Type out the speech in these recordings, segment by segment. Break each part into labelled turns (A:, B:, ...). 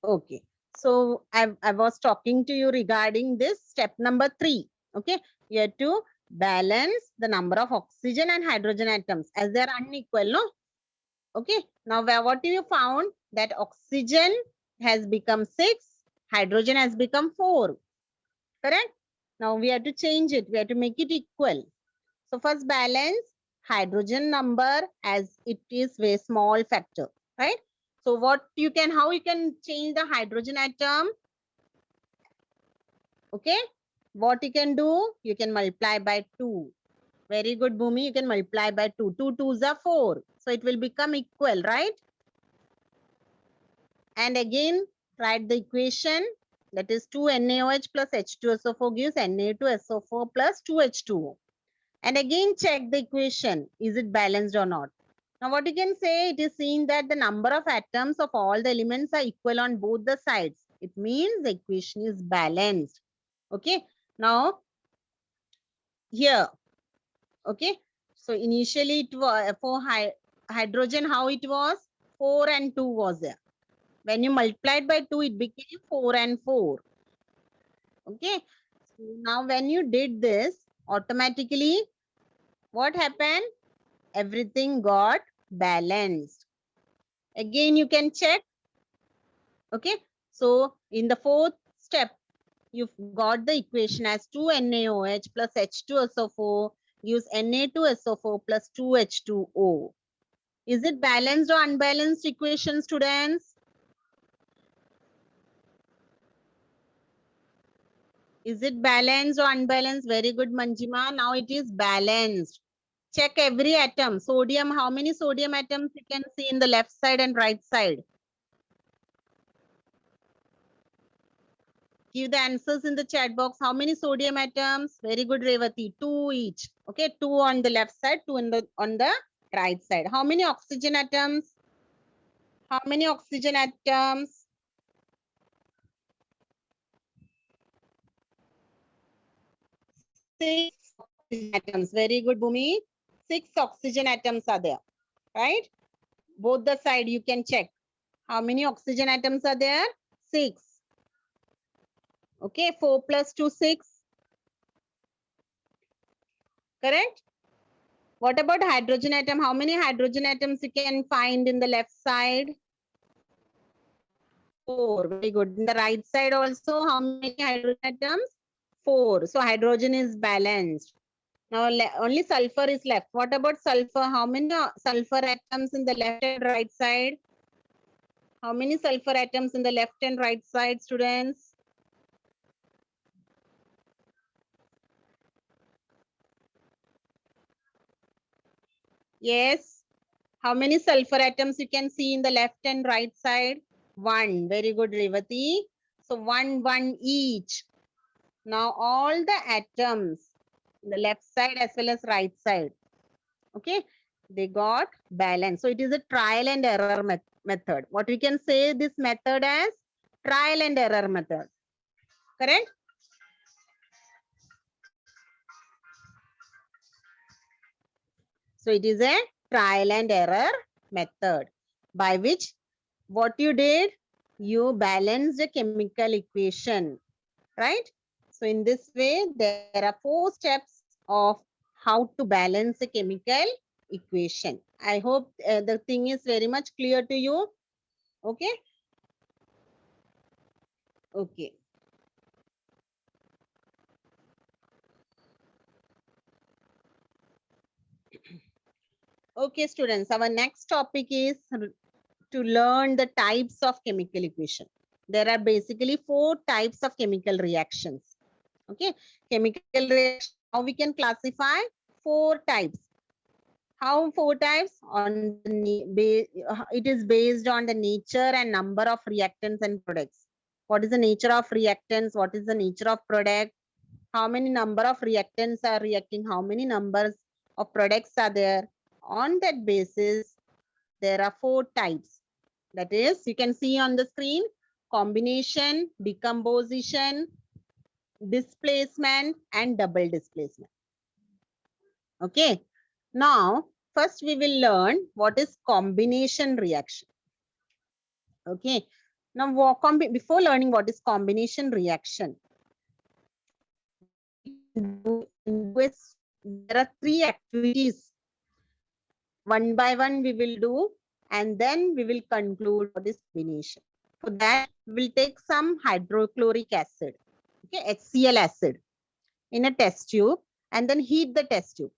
A: Okay. So I was talking to you regarding this step number 3. Okay. You have to balance the number of oxygen and hydrogen atoms as they are unequal, no? Okay. Now, what you found? That oxygen has become 6, hydrogen has become 4. Correct? Now, we have to change it. We have to make it equal. So, first balance hydrogen number as it is very small factor, right? So, how you can change the hydrogen atom? Okay. What you can do? You can multiply by 2. Very good, Bhumi. You can multiply by 2. 2 2s are 4. So, it will become equal, right? And again, write the equation, that is 2NaOH plus H2SO4 gives Na2SO4 plus 2H2O. And again, check the equation. Is it balanced or not? Now, what you can say, it is seen that the number of atoms of all the elements are equal on both the sides. It means the equation is balanced. Okay. Now, here, okay. So, initially, it was for hydrogen, how it was? 4 and 2 was there. When you multiplied by 2, it became 4 and 4. Okay. So now, when you did this, automatically, what happened? Everything got balanced. Again, you can check. Okay. So, in the fourth step, you've got the equation as 2NaOH plus H2SO4 gives Na2SO4 plus 2H2O. Is it balanced or unbalanced equation, students? Is it balanced or unbalanced? Very good, Manjima. Now it is balanced. Check every atom. Sodium, how many sodium atoms you can see in the left side and right side? Give the answers in the chat box. How many sodium atoms? Very good, Revati. 2 each. Okay, 2 on the left side, 2 on the right side. How many oxygen atoms? How many oxygen atoms? 6 oxygen atoms. Very good, Bhumi. 6 oxygen atoms are there, right? Both the side you can check. How many oxygen atoms are there? 6. Okay, 4 plus 2, 6. Correct? What about hydrogen atom? How many hydrogen atoms you can find in the left side? 4. Very good. In the right side also, how many hydrogen atoms? 4. So hydrogen is balanced. Now only sulfur is left. What about sulfur? How many sulfur atoms in the left and right side? How many sulfur atoms in the left and right side, students? Yes. How many sulfur atoms you can see in the left and right side? 1. Very good, Revati. So 1, 1 each. Now all the atoms, the left side as well as right side, okay, they got balance. So it is a trial and error method. What we can say this method as trial and error method. Correct? So it is a trial and error method by which what you did, you balanced the chemical equation, right? So in this way, there are 4 steps of how to balance a chemical equation. I hope the thing is very much clear to you. Okay. Okay. Okay, students, our next topic is to learn the types of chemical equation. There are basically 4 types of chemical reactions. Okay, chemical reaction, how we can classify 4 types. How 4 types? It is based on the nature and number of reactants and products. What is the nature of reactants? What is the nature of product? How many number of reactants are reacting? How many numbers of products are there? On that basis, there are 4 types. That is, you can see on the screen, combination, decomposition, displacement, and double displacement. Okay. Now, first we will learn what is combination reaction. Okay. Now, before learning what is combination reaction, there are three activities. One by one we will do, and then we will conclude what is combination. For that, we will take some hydrochloric acid, okay, HCl acid, in a test tube, and then heat the test tube.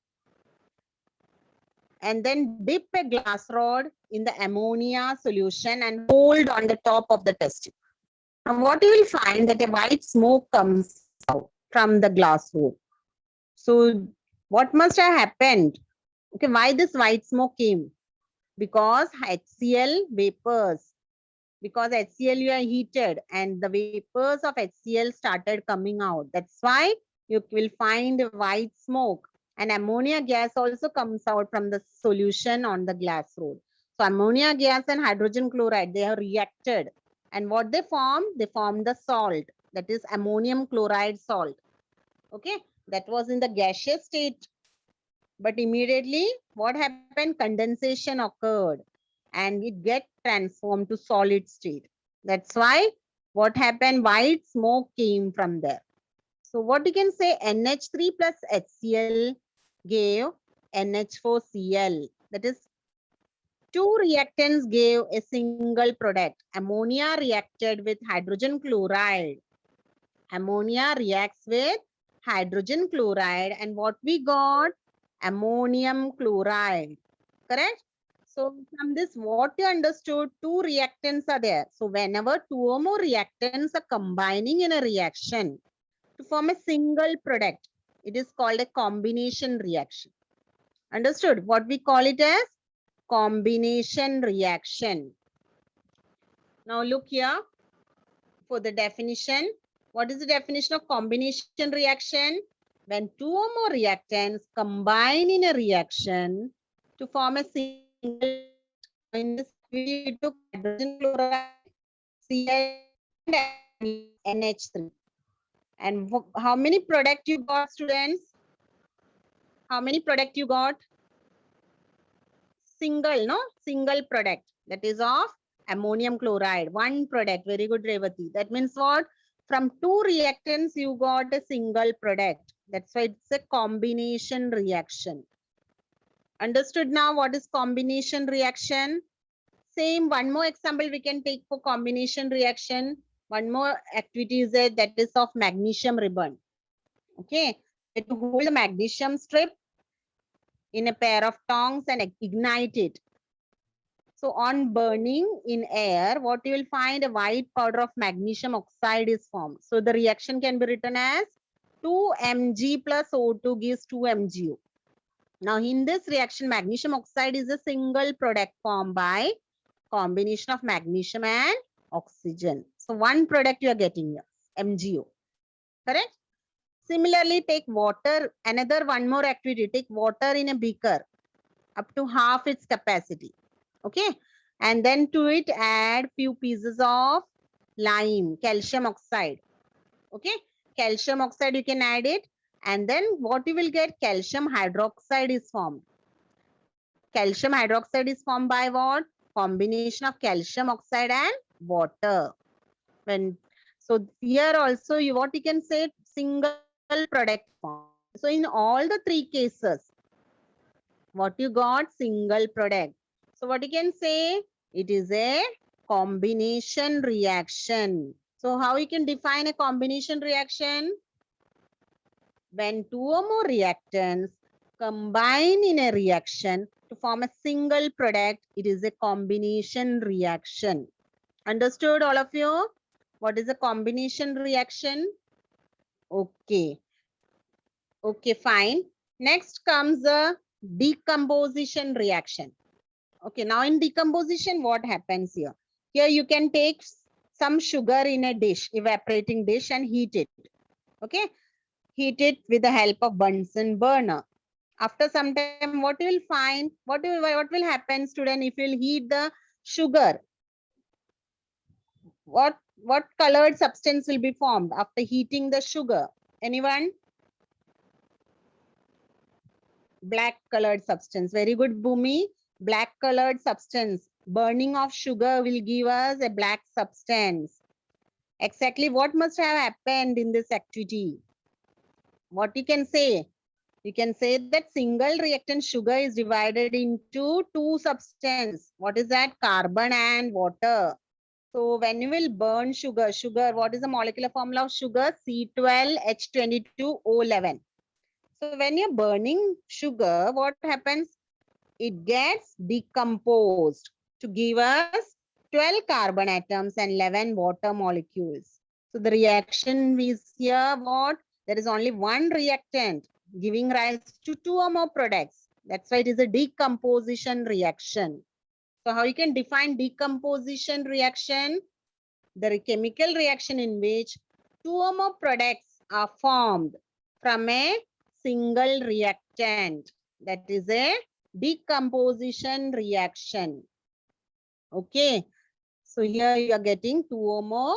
A: And then dip a glass rod in the ammonia solution and hold on the top of the test tube. Now, what you will find that a white smoke comes out from the glass hole. So, what must have happened? Okay, why this white smoke came? Because HCl vapors. Because HCl you are heated and the vapors of HCl started coming out. That's why you will find white smoke. And ammonia gas also comes out from the solution on the glass rod. So ammonia gas and hydrogen chloride, they have reacted. And what they formed? They formed the salt, that is ammonium chloride salt. Okay, that was in the gaseous state. But immediately what happened? Condensation occurred and it get transformed to solid state. That's why what happened? White smoke came from there. So what you can say, NH3 plus HCl gave NH4Cl. That is, two reactants gave a single product. Ammonia reacted with hydrogen chloride. Ammonia reacts with hydrogen chloride, and what we got? Ammonium chloride. Correct? So from this, what you understood, two reactants are there. So whenever two or more reactants are combining in a reaction to form a single product, it is called a combination reaction. Understood? What we call it as combination reaction. Now look here for the definition. What is the definition of combination reaction? When two or more reactants combine in a reaction to form a single, in this we took hydrogen chloride, Cl, and NH3. And how many product you got, students? How many product you got? Single, no? Single product. That is of ammonium chloride. One product. Very good, Revati. That means what? From two reactants, you got a single product. That's why it's a combination reaction. Understood now what is combination reaction? Same, one more example we can take for combination reaction. One more activity is that is of magnesium ribbon. Okay, to hold the magnesium strip in a pair of tongs and ignite it. So on burning in air, what you will find, a white powder of magnesium oxide is formed. So the reaction can be written as 2 Mg plus O2 gives 2 MgO. Now in this reaction, magnesium oxide is a single product formed by combination of magnesium and oxygen. So one product you are getting here, MgO. Correct? Similarly, take water, another one more activity, take water in a beaker up to half its capacity. Okay, and then to it add few pieces of lime, calcium oxide. Okay, calcium oxide you can add it, and then what you will get? Calcium hydroxide is formed. Calcium hydroxide is formed by what? Combination of calcium oxide and water. So here also you what you can say, single product form. So in all the three cases, what you got? Single product. So what you can say? It is a combination reaction. So how you can define a combination reaction? When two or more reactants combine in a reaction to form a single product, it is a combination reaction. Understood, all of you? What is a combination reaction? Okay. Okay, fine. Next comes the decomposition reaction. Okay, now in decomposition, what happens here? Here you can take some sugar in a dish, evaporating dish, and heat it. Okay, heat it with the help of Bunsen burner. After some time, what you will find? What will happen, student, if you heat the sugar? What colored substance will be formed after heating the sugar? Anyone? Black colored substance. Very good, Bhumi. Black colored substance burning of sugar will give us a black substance. Exactly what must have happened in this activity? What you can say? You can say that single reactant sugar is divided into two substances. What is that? Carbon and water. So when you will burn sugar, what is the molecular formula of sugar? C12H22O11. So when you're burning sugar, what happens? It gets decomposed to give us 12 carbon atoms and 11 water molecules. So the reaction is here what? There is only one reactant giving rise to two or more products. That's why it is a decomposition reaction. So how you can define decomposition reaction? The chemical reaction in which two or more products are formed from a single reactant. That is a decomposition reaction. Okay. So here you are getting two or more,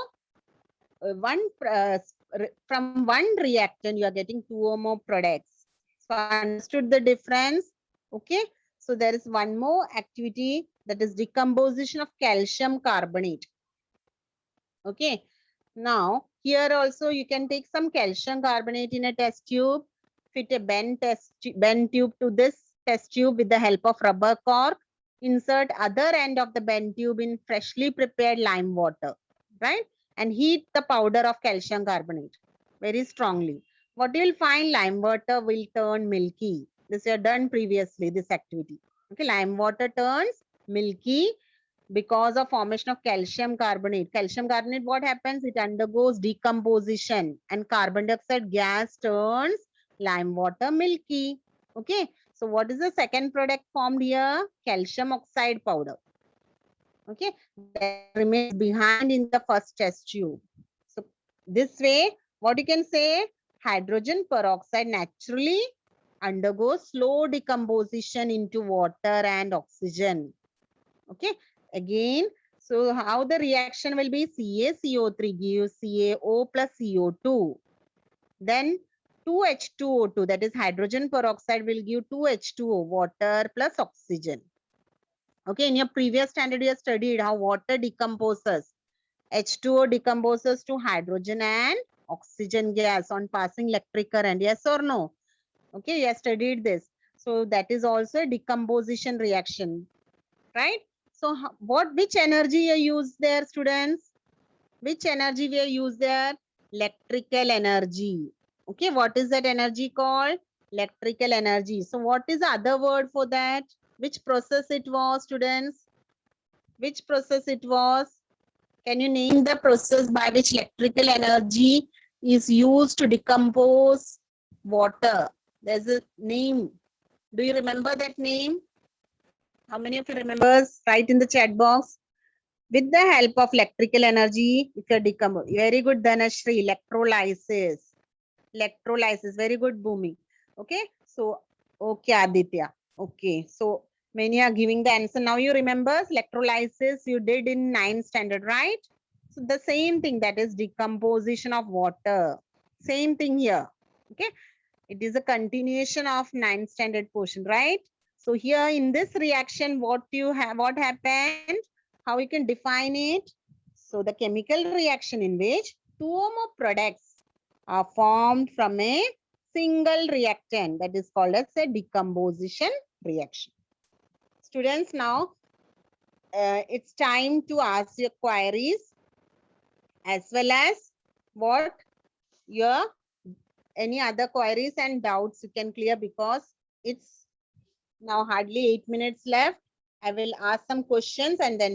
A: from one reactant you are getting two or more products. So understood the difference? Okay. So there is one more activity, that is decomposition of calcium carbonate. Okay. Now here also you can take some calcium carbonate in a test tube, fit a bent tube to this test tube with the help of rubber cork, insert other end of the bent tube in freshly prepared lime water, right? And heat the powder of calcium carbonate very strongly. What you will find? Lime water will turn milky. This you have done previously, this activity. Okay, lime water turns milky because of formation of calcium carbonate. Calcium carbonate, what happens? It undergoes decomposition and carbon dioxide gas turns lime water milky. Okay. So what is the second product formed here? Calcium oxide powder. Okay. That remains behind in the first test tube. So this way, what you can say? Hydrogen peroxide naturally undergoes slow decomposition into water and oxygen. Okay. Again, so how the reaction will be? CaCO3 gives CaO plus CO2. Then 2H2O2, that is hydrogen peroxide, will give 2H2O, water plus oxygen. Okay, in your previous standard you have studied how water decomposes. H2O decomposes to hydrogen and oxygen gas on passing electric current. Yes or no? Okay, you have studied this. So that is also a decomposition reaction, right? So which energy you use there, students? Which energy we use there? Electrical energy. Okay, what is that energy called? Electrical energy. So what is the other word for that? Which process it was, students? Which process it was? Can you name the process by which electrical energy is used to decompose water? There's a name. Do you remember that name? How many of you remembers? Write in the chat box. With the help of electrical energy, if you decompose. Very good, Dhanashri. Electrolysis. Electrolysis. Very good, Bhumi. Okay. So, okay, Aditya. Okay. So, many are giving the answer. Now you remember electrolysis you did in 9th standard, right? So, the same thing, that is decomposition of water. Same thing here. Okay. It is a continuation of 9th standard portion, right? So here in this reaction, what happened? How we can define it? So the chemical reaction in which two or more products are formed from a single reactant, that is called as a decomposition reaction. Students, now it's time to ask your queries as well as what your any other queries and doubts you can clear, because it's now hardly 8 minutes left. I will ask some questions and then